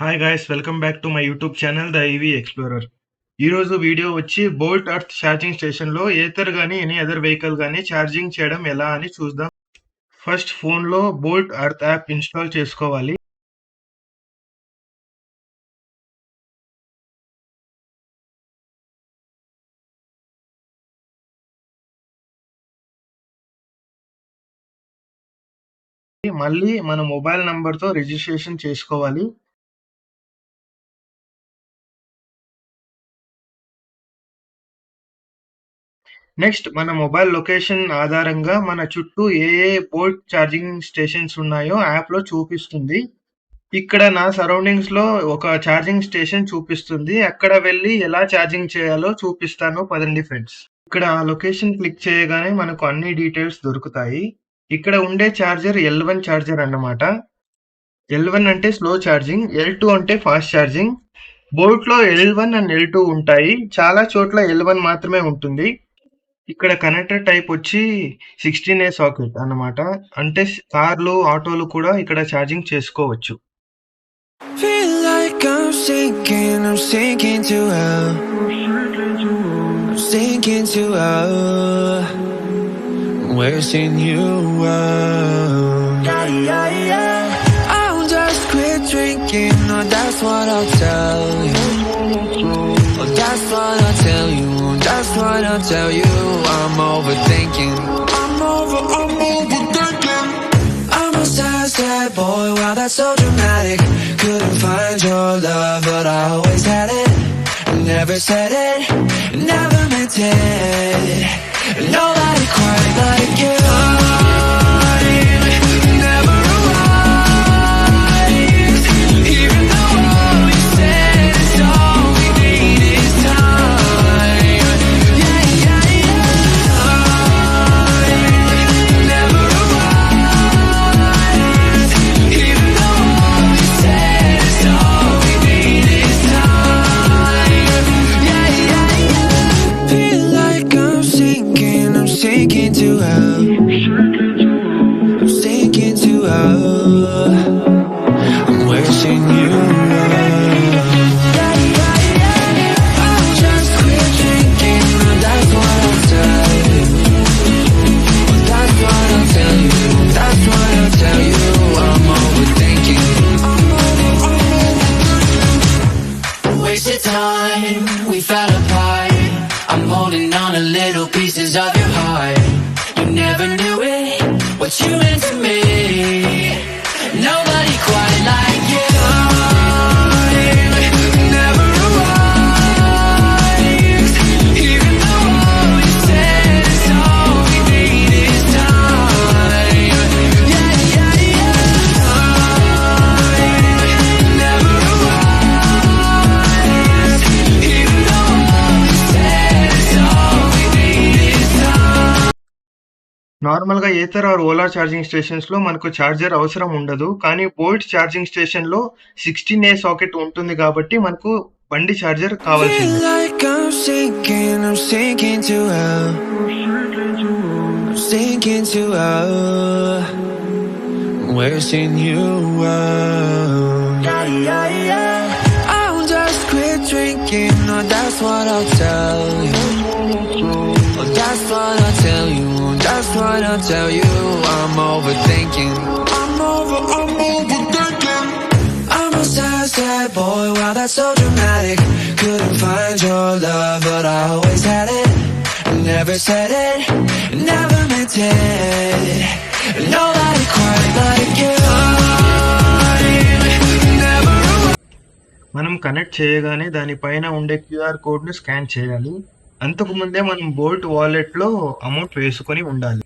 Hi guys, welcome back to my YouTube channel the EV explorer. ఈరోజు video వచ్చి bolt earth charging స్టేషన్లో Ather కానీ any other vehicle కానీ charging చేయడం ఎలా అని చూద్దాం. ఫస్ట్ ఫోన్లో బోల్ట్ ఎర్త్ యాప్ ఇన్స్టాల్ చేసుకోవాలి. మళ్ళీ మన మొబైల్ నంబర్తో రిజిస్ట్రేషన్ చేసుకోవాలి. నెక్స్ట్ మన మొబైల్ లొకేషన్ ఆధారంగా మన చుట్టూ ఏ బోల్ట్ ఛార్జింగ్ స్టేషన్స్ ఉన్నాయో యాప్లో చూపిస్తుంది. ఇక్కడ నా సరౌండింగ్స్‌లో ఒక ఛార్జింగ్ స్టేషన్ చూపిస్తుంది. అక్కడ వెళ్లి ఎలా ఛార్జింగ్ చేయాలో చూపిస్తాను పదండి ఫ్రెండ్స్. ఇక్కడ ఆ లొకేషన్ క్లిక్ చేయగానే మనకు అన్ని డీటెయిల్స్ దొరుకుతాయి. ఇక్కడ ఉండే చార్జర్ L1 చార్జర్ అన్నమాట. L1 అంటే స్లో ఛార్జింగ్, L2 అంటే fast charging. బోల్ట్‌లో L1 and L2 ఉంటాయి. చాలా చోట్ల L1 మాత్రమే ఉంటుంది. ఇక్కడ కనెక్టర్ టైప్ వచ్చి 16A సాకెట్ అన్నమాట. అంటే కార్లు, ఆటోలు కూడా ఇక్కడ ఛార్జింగ్ చేసుకోవచ్చు. Feel like I'm sinking to hell. I'm sinking to hell. Wishing you well. I'll just quit drinking, oh that's what I'll tell you. Oh that's what I'll tell you, that's what I'll tell you. I'm overthinking, I'm overthinking. I'm a sad boy, wow that's so dramatic. Couldn't find your love, but I always had it. Never said it, never meant it. Nobody quite like you. I'm never arrived, even though all we said is all we need is time. Yeah. I'm never arrived, even though all we said is all we need is time. Yeah. Feel like I'm sinking to hell. I'm sinking to hell. I'm wishing you well. I'll just quit drinking, that's what I'll tell you. That's what I'll tell you, that's what I'll tell you. I'm overthinking, wasted time, we fell apart. I'm holding on to little pieces of your heart. You never knew it, what you meant to me. Nobody quite like you. I'm never arrived, even though all we said is all we need is time. Yeah. I'm never arrived, even though all we said is all we need is time. నార్మల్గా Ather are Ola charging స్టేషన్స్లో మనకు charger అవసరం ఉండదు. కానీ bolt charging స్టేషన్లో 16A socket ఉంటుంది కాబట్టి మనకు బండి ఛార్జర్ Feel కావాల్సింది. like I'm sinking to hell. I'm sinking to hell. Wishing you well. I'll just quit drinking, oh that's what I'll tell you. Oh that's what I'll tell you, that's what I'll tell you. I'm overthinking, I'm overthinking. I'm a sad boy, wow that's so dramatic. Couldn't find your love, but I always had it. Never said it, never meant it. Nobody quite like you. I'm never మనం connect చేయగానే దానిపైన ఉండే QR కోడ్ను scan చేయాలి. అంతకుముందే మనం bolt వాలెట్లో amount వేసుకొని ఉండాలి.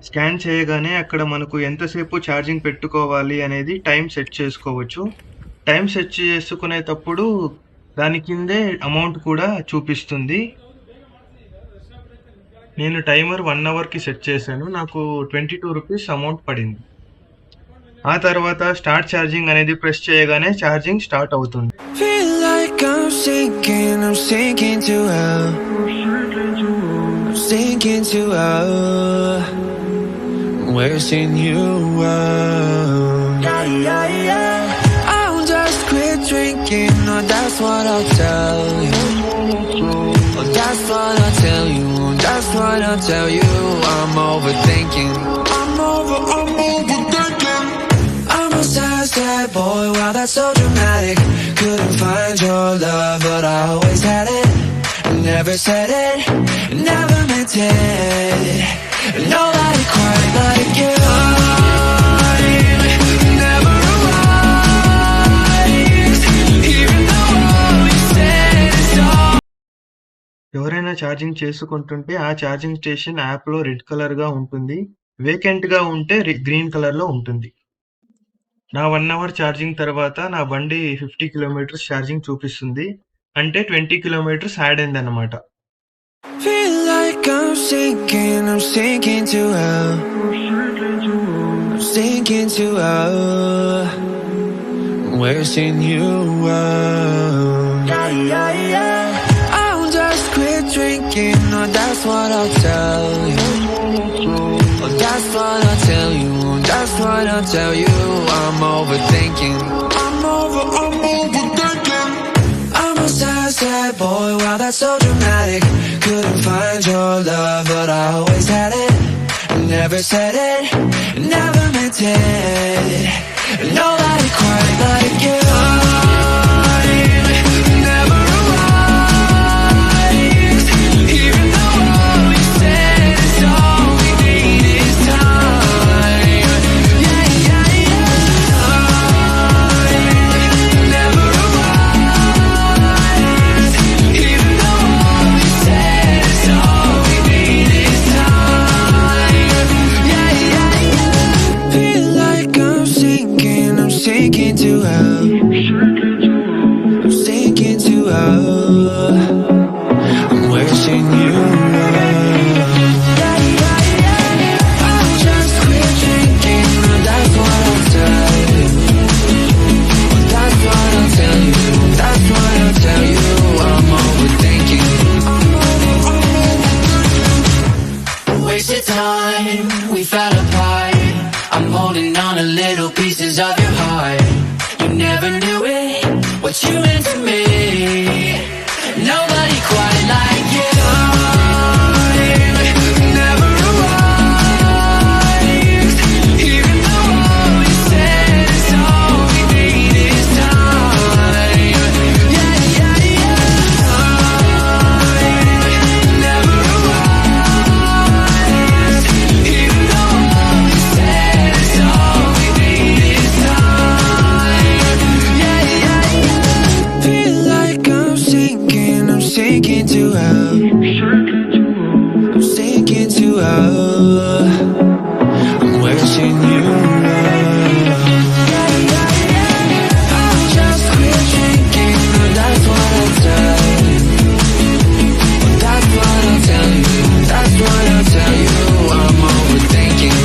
స్కాన్ చేయగానే అక్కడ మనకు ఎంతసేపు ఛార్జింగ్ పెట్టుకోవాలి అనేది టైం సెట్ చేసుకోవచ్చు. టైం సెట్ చేసుకునేటప్పుడు దాని కిందే అమౌంట్ కూడా చూపిస్తుంది. నేను టైమర్ 1 అవర్కి సెట్ చేశాను. నాకు 22 రూపీస్ అమౌంట్ పడింది. ఆ తర్వాత స్టార్ట్ ఛార్జింగ్ అనేది ప్రెస్ చేయగానే ఛార్జింగ్ స్టార్ట్ అవుతుంది. Feel like I'm sinking to hell. I'm sinking to wishing you well. I'll just quit drinking, or that's what I'll tell you. Oh, that's what I'll tell you. That's what I'll tell you. I'm overthinking. I'm overthinking. I'm a sad boy. Wow, that's so dramatic. Couldn't find your love, but I always had it. Never said it, never meant it. Nobody quite like you. Never arrived, even though you said it's all. ఎవరైనా charging చేసుకుంటుంటే ఆ charging station యాప్‌లో red కలర్‌గా ఉంటుంది. వేకెంట్‌గా ఉంటే green కలర్‌లో ఉంటుంది. నా 1 అవర్ ఛార్జింగ్ తర్వాత నా బండి 50 కిలోమీటర్స్ ఛార్జింగ్ చూపిస్తుంది. అంటే 20 కిలోమీటర్స్ యాడ్ అయిందన్నమాట. Feel like I'm sinking to hell. I'm sinking to hell. Wishing you well. I'll just quit drinking, or that's what I'll tell you. Oh, that's what I'll tell you. That's what I'll tell you. I'm overthinking. I'm overthinking. I'm a sad boy. Wow, that's so dramatic. Couldn't find your love, but I always had it. Never said it, never meant it. Nobody quite like you. Never arrived, even though you said it's all we need is time. Never arrived, even though you said it's all we need is time. Feel like I'm sinking to hell. I'm sinking to hell. I'm wishing you well. I'll just quit drinking, that's what I'll tell you. That's what I'll tell you. That's what I'll tell you. I'm overthinking. Wasted time, we fell apart. I'm holding on to little pieces of your heart. You never knew it, what you meant to me. Nobody quite like you. Never arrived, even though you said it's all we need is time. Never arrived, even though you said it's all we need is time. Feel like I'm sinking to hell. I'm sinking to hell. I'm wishing you well. I'll just quit drinking, that's what I'll tell you. That's what I'll tell you. That's what I'll tell you. I'm overthinking.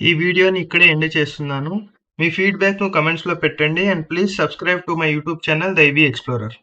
ఈ వీడియోని ఇక్కడే end చేస్తున్నాను. మీ ఫీడ్‌బ్యాక్‌ను కామెంట్స్‌లో పెట్టండి. And please subscribe to my YouTube channel the EV explorer.